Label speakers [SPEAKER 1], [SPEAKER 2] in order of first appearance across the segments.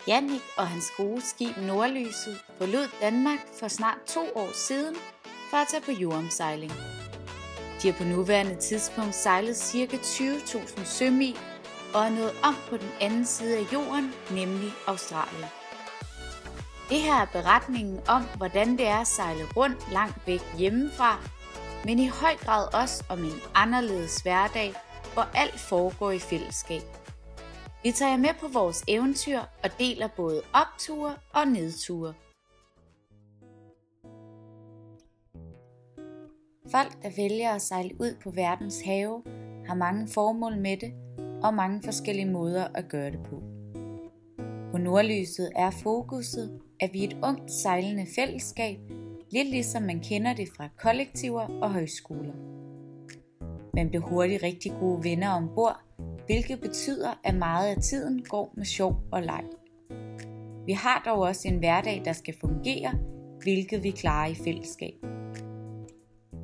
[SPEAKER 1] Jannik og hans gode skib Nordlyset forlod Danmark for snart 2 år siden for at tage på jordomsejling. De har på nuværende tidspunkt sejlet ca. 20.000 sømil og er nået om på den anden side af jorden, nemlig Australien. Det her er beretningen om, hvordan det er at sejle rundt langt væk hjemmefra, men i høj grad også om en anderledes hverdag, hvor alt foregår i fællesskab. Vi tager jer med på vores eventyr og deler både opture og nedture. Folk, der vælger at sejle ud på verdens have, har mange formål med det og mange forskellige måder at gøre det på. På Nordlyset er fokuset, at vi er et ungt sejlende fællesskab, lidt ligesom man kender det fra kollektiver og højskoler. Man bliver hurtigt rigtig gode venner ombord, hvilket betyder, at meget af tiden går med sjov og leg. Vi har dog også en hverdag, der skal fungere, hvilket vi klarer i fællesskab.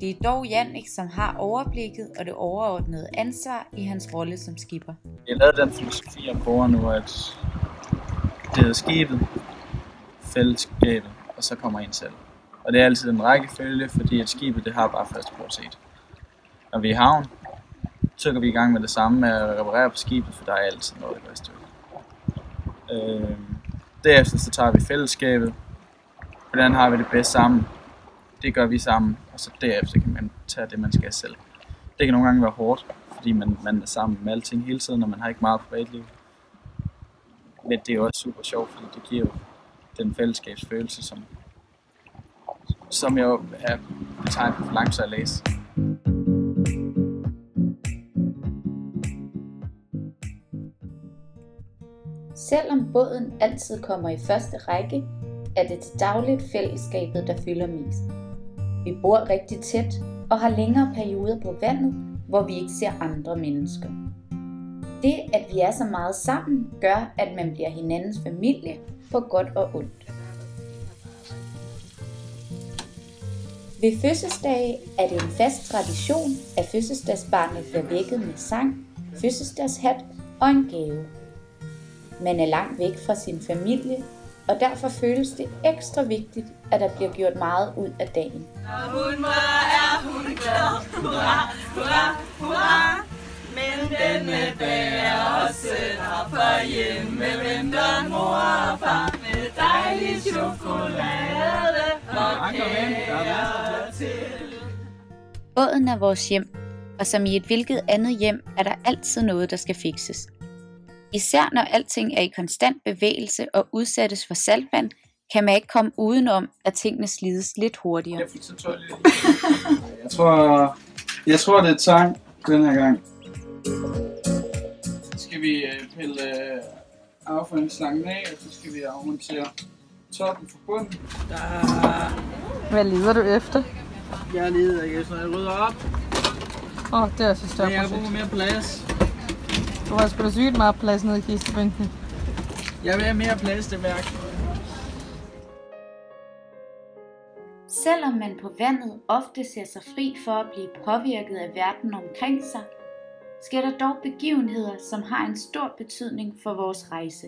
[SPEAKER 1] Det er dog Jannik, som har overblikket og det overordnede ansvar i hans rolle som skipper.
[SPEAKER 2] Jeg lavede den filosofi ombord nu, at det er skibet, fællesskabet, og så kommer en selv. Og det er altid en rækkefølge, fordi at skibet det har bare første prioritet. Når vi er i havn, så går vi i gang med det samme med at reparere på skibet, for der er altid noget, der går i stykker. Derefter så tager vi fællesskabet. Hvordan har vi det bedst sammen? Det gør vi sammen, og så derefter kan man tage det, man skal selv. Det kan nogle gange være hårdt, fordi man er sammen med alting hele tiden, og man har ikke meget privatliv. Men det er også super sjovt, fordi det giver jo den fællesskabsfølelse, som jo er betegnet for langsejlads.
[SPEAKER 1] Selvom båden altid kommer i første række, er det til dagligt fællesskabet, der fylder mest. Vi bor rigtig tæt og har længere perioder på vandet, hvor vi ikke ser andre mennesker. Det, at vi er så meget sammen, gør, at man bliver hinandens familie på godt og ondt. Ved fødselsdage er det en fast tradition, at fødselsdagsbarnet bliver vækket med sang, fødselsdagshat og en gave. Man er langt væk fra sin familie, og derfor føles det ekstra vigtigt, at der bliver gjort meget ud af dagen.
[SPEAKER 3] Når hun var, er hun glad. Hurra, hurra, hurra. Men denne dag er også her for hjemme. Venter mor og far med dejlig chokolade og kager til.
[SPEAKER 1] Båden er vores hjem, og som i et hvilket andet hjem er der altid noget, der skal fikses. Især når alting er i konstant bevægelse og udsættes for saltvand, kan man ikke komme udenom, at tingene slides lidt hurtigere.
[SPEAKER 4] Jeg tror det er tang den her gang. Så skal vi pille affaldsslangen af, og så skal vi afmontere toppen fra bunden.
[SPEAKER 5] Hvad leder du efter?
[SPEAKER 4] Jeg leder efter, når jeg rydder op.
[SPEAKER 5] Det er så større projekt.
[SPEAKER 4] Jeg har brug mere plads.
[SPEAKER 5] Du har sgu da sygt meget plads nede i kistebænken.
[SPEAKER 4] Jeg vil have mere plads til værk.
[SPEAKER 1] Selvom man på vandet ofte ser sig fri for at blive påvirket af verden omkring sig, sker der dog begivenheder, som har en stor betydning for vores rejse.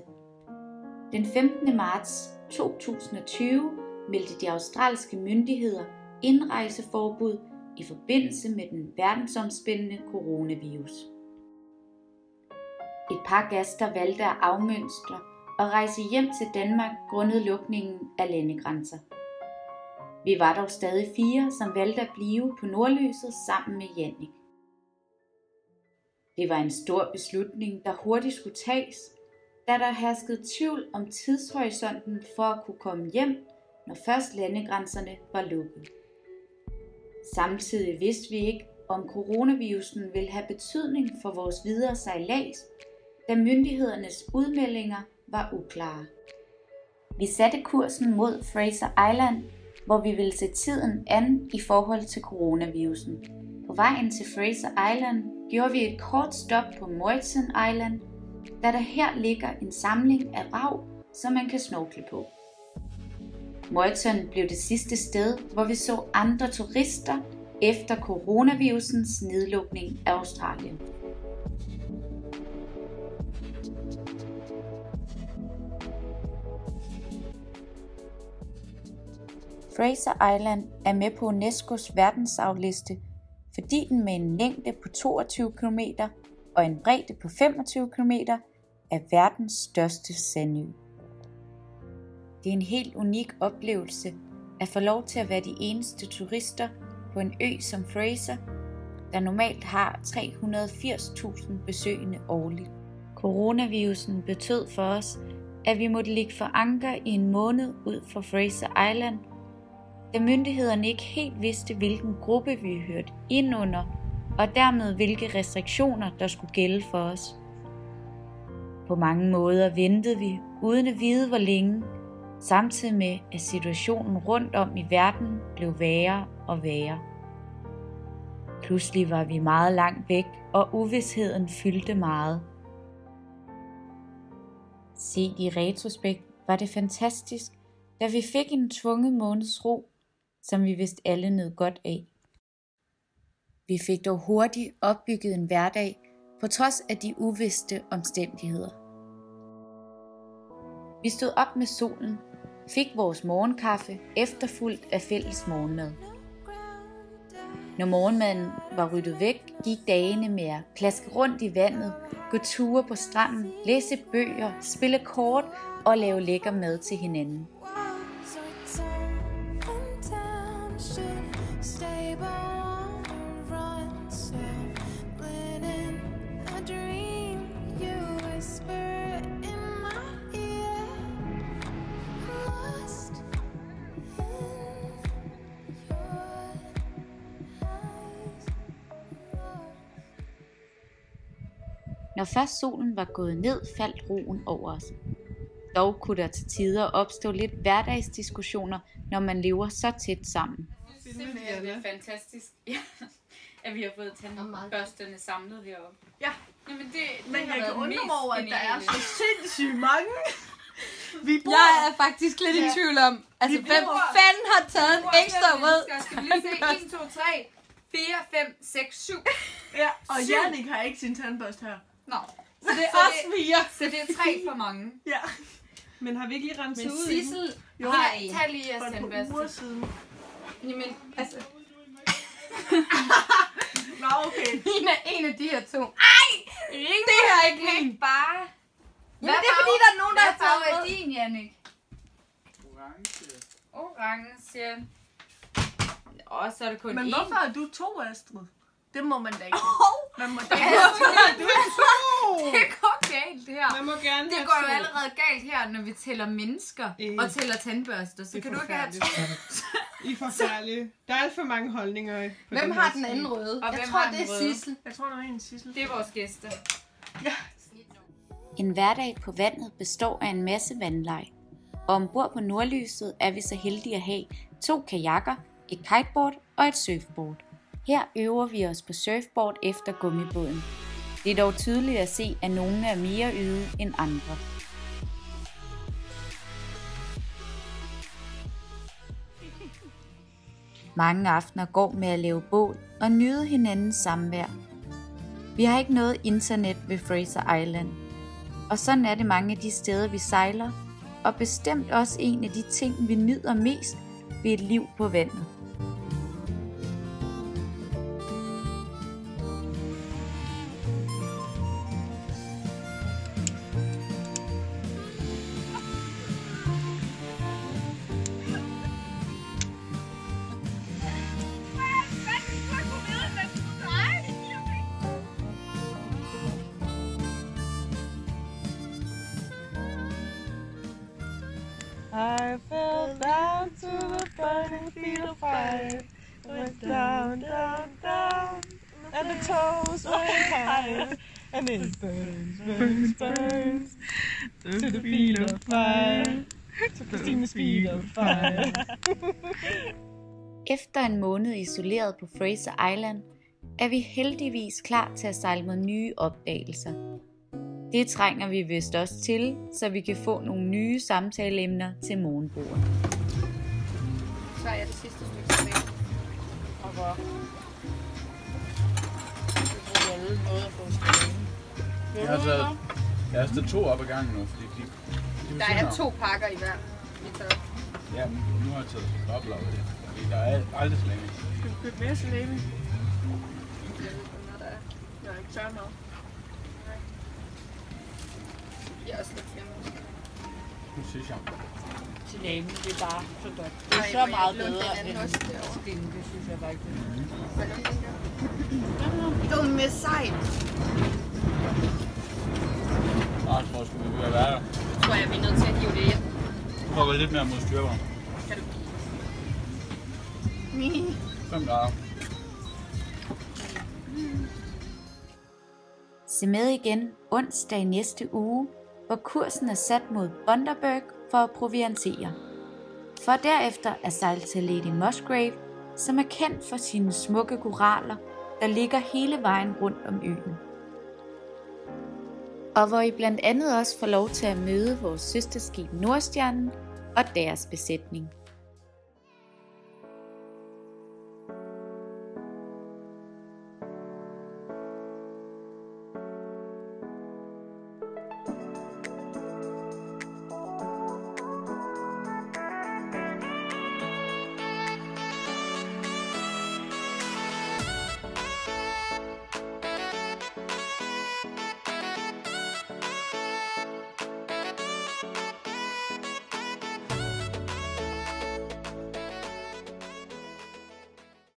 [SPEAKER 1] Den 15. marts 2020 meldte de australske myndigheder indrejseforbud i forbindelse med den verdensomspændende coronavirus. Et par gæster valgte at afmønstre og rejse hjem til Danmark grundet lukningen af landegrænser. Vi var dog stadig 4, som valgte at blive på Nordlyset sammen med Jannik. Det var en stor beslutning, der hurtigt skulle tages, da der herskede tvivl om tidshorisonten for at kunne komme hjem, når først landegrænserne var lukket. Samtidig vidste vi ikke, om coronavirusen ville have betydning for vores videre sejlads, da myndighedernes udmeldinger var uklare. Vi satte kursen mod Fraser Island, hvor vi ville se tiden an i forhold til coronavirusen. På vejen til Fraser Island gjorde vi et kort stop på Moreton Island, da der her ligger en samling af rav, som man kan snorkle på. Moreton blev det sidste sted, hvor vi så andre turister efter coronavirusens nedlukning af Australien. Fraser Island er med på UNESCO's verdensarvsliste, fordi den med en længde på 22 km og en bredde på 25 km er verdens største sandø. Det er en helt unik oplevelse at få lov til at være de eneste turister på en ø som Fraser, der normalt har 380.000 besøgende årligt. Coronavirusen betød for os, at vi måtte ligge for anker i en måned ud for Fraser Island, da myndighederne ikke helt vidste, hvilken gruppe vi hørte ind under, og dermed hvilke restriktioner, der skulle gælde for os. På mange måder ventede vi, uden at vide hvor længe, samtidig med, at situationen rundt om i verden blev værre og værre. Pludselig var vi meget langt væk, og uvisheden fyldte meget. Set i retrospekt var det fantastisk, da vi fik en tvunget måneds ro, som vi vist alle nød godt af. Vi fik dog hurtigt opbygget en hverdag, på trods af de uvidste omstændigheder. Vi stod op med solen, fik vores morgenkaffe efterfulgt af fælles morgenmad. Når morgenmaden var ryddet væk, gik dagene med at plaske rundt i vandet, gå ture på stranden, læse bøger, spille kort og lave lækker mad til hinanden. Når først solen var gået ned, faldt roen over os. Dog kunne der til tider opstå lidt hverdagsdiskussioner, når man lever så tæt sammen.
[SPEAKER 6] Simpelthen, det er fantastisk, at vi har fået tandbørsterne samlet heroppe.
[SPEAKER 3] Ja,
[SPEAKER 6] jamen
[SPEAKER 3] men jeg kan undre mig over, at der er så sindssygt mange.
[SPEAKER 5] Jeg er faktisk lidt i tvivl om, altså hvem fanden har taget en ekstra rød?
[SPEAKER 6] Skal vi lige se, 1, 2, 3, 4, 5, 6, 7.
[SPEAKER 3] Ja, og Jannik har ikke sin tandbørste her.
[SPEAKER 6] Nå,
[SPEAKER 5] Så det er også 4.
[SPEAKER 6] så det er 3 for mange.
[SPEAKER 3] Ja.
[SPEAKER 4] Men har vi ikke lige renset
[SPEAKER 6] Men
[SPEAKER 4] ud?
[SPEAKER 6] Sissel
[SPEAKER 3] Jo.
[SPEAKER 6] har en. Tag lige jeres
[SPEAKER 3] For et par
[SPEAKER 6] tandbørste.
[SPEAKER 3] uger siden.
[SPEAKER 6] Jamen, altså,
[SPEAKER 3] Nå, okay.
[SPEAKER 5] Min er en af de her to.
[SPEAKER 6] ring
[SPEAKER 5] Det er ikke min.
[SPEAKER 6] bare.
[SPEAKER 5] Jamen det er fordi, der er nogen, der har
[SPEAKER 6] Hvad farve
[SPEAKER 5] taget
[SPEAKER 6] er
[SPEAKER 5] rød.
[SPEAKER 6] din, Jannik?
[SPEAKER 4] Orange.
[SPEAKER 6] Orange. Og så er det kun
[SPEAKER 3] Men
[SPEAKER 6] én.
[SPEAKER 3] hvorfor har du 2, Astrid? Det må man da ikke. Man må da
[SPEAKER 6] Ja,
[SPEAKER 3] ikke.
[SPEAKER 6] det går galt, det her.
[SPEAKER 4] Man må gerne
[SPEAKER 6] Det
[SPEAKER 4] have
[SPEAKER 6] går jo
[SPEAKER 4] to.
[SPEAKER 6] allerede galt her, når vi tæller mennesker og tæller tandbørster. Så
[SPEAKER 4] Det er
[SPEAKER 6] kan du ikke have
[SPEAKER 4] forfærdeligt. I er forfærdelige. Der er alt for mange holdninger på
[SPEAKER 5] Hvem
[SPEAKER 4] den
[SPEAKER 5] har
[SPEAKER 4] her
[SPEAKER 5] den anden
[SPEAKER 4] stil.
[SPEAKER 5] røde?
[SPEAKER 6] Og
[SPEAKER 5] Jeg
[SPEAKER 6] hvem
[SPEAKER 5] tror,
[SPEAKER 6] har
[SPEAKER 5] det
[SPEAKER 6] den
[SPEAKER 5] er
[SPEAKER 6] røde?
[SPEAKER 5] Sissel.
[SPEAKER 3] Jeg tror, der er en Sissel.
[SPEAKER 6] Det er vores gæster.
[SPEAKER 1] En hverdag på vandet består af en masse vandleg. Og ombord på Nordlyset er vi så heldige at have 2 kajakker, et kiteboard og et surfboard. Her øver vi os på surfboard efter gummibåden. Det er dog tydeligt at se, at nogle er mere yde end andre. Mange aftener går med at lave bål og nyde hinandens samvær. Vi har ikke noget internet ved Fraser Island. Og sådan er det mange af de steder, vi sejler, og bestemt også en af de ting, vi nyder mest ved et liv på vandet.
[SPEAKER 4] I fell down to the burning field of fire. Went down, down, down, and the toes went higher. And it burns, burns, burns to the feet of fire. To Christina's feet of fire.
[SPEAKER 1] Efter en måned isoleret på Fraser Island, er vi heldigvis klar til at sejle mod nye opdagelser. Det trænger vi vist også til, så vi kan få nogle nye samtaleemner til morgenbordet.
[SPEAKER 6] Så er jeg det sidste stykke tilbage. Og hvor...
[SPEAKER 2] Jeg har sat 2 op ad gangen nu, fordi de
[SPEAKER 6] Der er 2 pakker i hver. Vi tager.
[SPEAKER 2] Ja, men nu har jeg taget dobbelt af det. Fordi der er aldrig salami.
[SPEAKER 4] Skal du købe mere salami? Jeg er ikke tør mad.
[SPEAKER 6] Jeg er også lidt hjemme.
[SPEAKER 2] Nu synes jeg.
[SPEAKER 7] Salami, det er bare så godt. Det er så meget bedre end skinke, det synes jeg faktisk.
[SPEAKER 3] Det var mere sejt.
[SPEAKER 2] Jeg tror sgu, vi vil være der.
[SPEAKER 6] Jeg tror, jeg er nødt til at hive det hjem.
[SPEAKER 2] Du får vel lidt mere mod styrker.
[SPEAKER 6] Kan du?
[SPEAKER 2] 5 grader.
[SPEAKER 1] Se med igen onsdag i næste uge, hvor kursen er sat mod Bundaberg for at proviantere. For derefter at sejle til Lady Musgrave, som er kendt for sine smukke koraller, der ligger hele vejen rundt om øen. Og hvor I blandt andet også får lov til at møde vores søsterskib Nordstjernen og deres besætning.